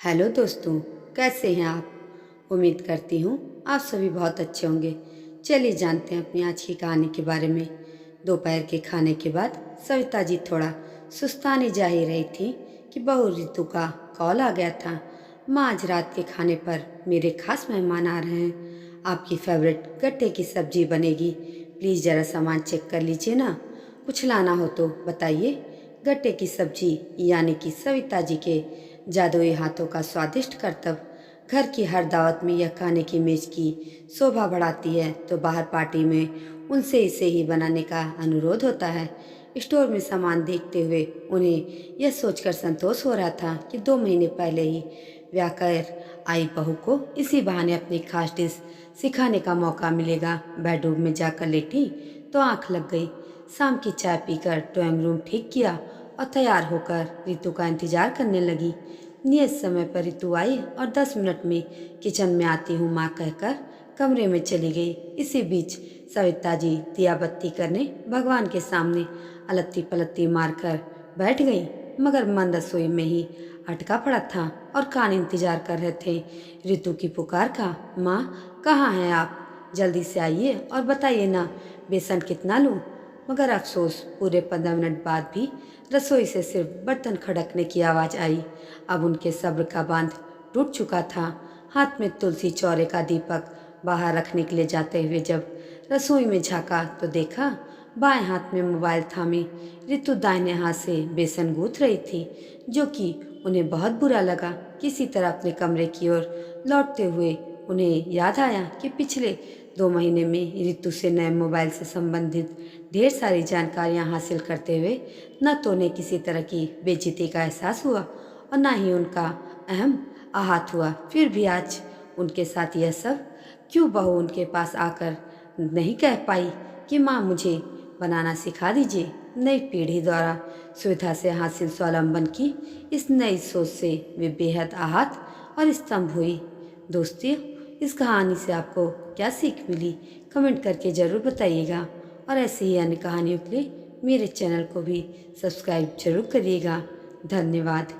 Hello दोस्तों, कैसे हैं आप। उम्मीद करती हूँ आप सभी बहुत अच्छे होंगे। चलिए जानते हैं अपनी आज की कहानी के बारे में। दोपहर के खाने के बाद सविता जी थोड़ा सुस्ताने जा ही रही थी कि बहू रितु का कॉल आ गया था। माँ, आज रात के खाने पर मेरे खास मेहमान आ रहे हैं। आपकी फेवरेट गट्टे की सब्जी बनेगी। प्लीज़ ज़रा सामान चेक कर लीजिए ना। कुछ लाना हो तो बताइए। गट्टे की सब्जी यानी कि सविता जी के जादुई हाथों का स्वादिष्ट करतब घर की हर दावत में यह खाने की मेज की शोभा बढ़ाती है, तो बाहर पार्टी में उनसे इसे ही बनाने का अनुरोध होता है। स्टोर में सामान देखते हुए उन्हें यह सोचकर संतोष हो रहा था कि 2 महीने पहले ही ब्याह कर आई बहू को इसी बहाने अपनी खास डिश सिखाने का मौका मिलेगा। बेडरूम में जाकर लेटी तो आंख लग गई। शाम की चाय पीकर ड्राइंग रूम ठीक किया और तैयार होकर रितु का इंतजार करने लगी। नियत समय पर रितु आई और 10 मिनट में किचन में आती हूँ माँ कहकर कमरे में चली गई। इसी बीच सविता जी दिया बत्ती करने भगवान के सामने अलत्ती पलत्ती मारकर बैठ गई, मगर मन रसोई में ही अटका पड़ा था और कान इंतजार कर रहे थे रितु की पुकार का। माँ, कहाँ हैं आप? जल्दी से आइए और बताइए ना, बेसन कितना लूँ? मगर अफसोस, पूरे 15 मिनट बाद भी रसोई से सिर्फ बर्तन खड़कने की आवाज़ आई। अब उनके सब्र का बांध टूट चुका था। हाथ में तुलसी चौरे का दीपक बाहर रखने के लिए जाते हुए जब रसोई में झांका तो देखा बाएं हाथ में मोबाइल थामे रितु दाहिने हाथ से बेसन गूंथ रही थी, जो कि उन्हें बहुत बुरा लगा। किसी तरह अपने कमरे की ओर लौटते हुए उन्हें याद आया कि पिछले 2 महीने में रितु से नए मोबाइल से संबंधित ढेर सारी जानकारियां हासिल करते हुए न तो उन्हें किसी तरह की बेइज्जती का एहसास हुआ और न ही उनका अहम आहत हुआ। फिर भी आज उनके साथ यह सब क्यों? बहू उनके पास आकर नहीं कह पाई कि माँ, मुझे बनाना सिखा दीजिए। नई पीढ़ी द्वारा सुविधा से हासिल स्वावलंबन की इस नई सोच से वे बेहद आहत और स्तंभ हुई। दोस्तों, इस कहानी से आपको क्या सीख मिली, कमेंट करके ज़रूर बताइएगा। और ऐसे ही अन्य कहानियों के लिए मेरे चैनल को भी सब्सक्राइब जरूर करिएगा। धन्यवाद।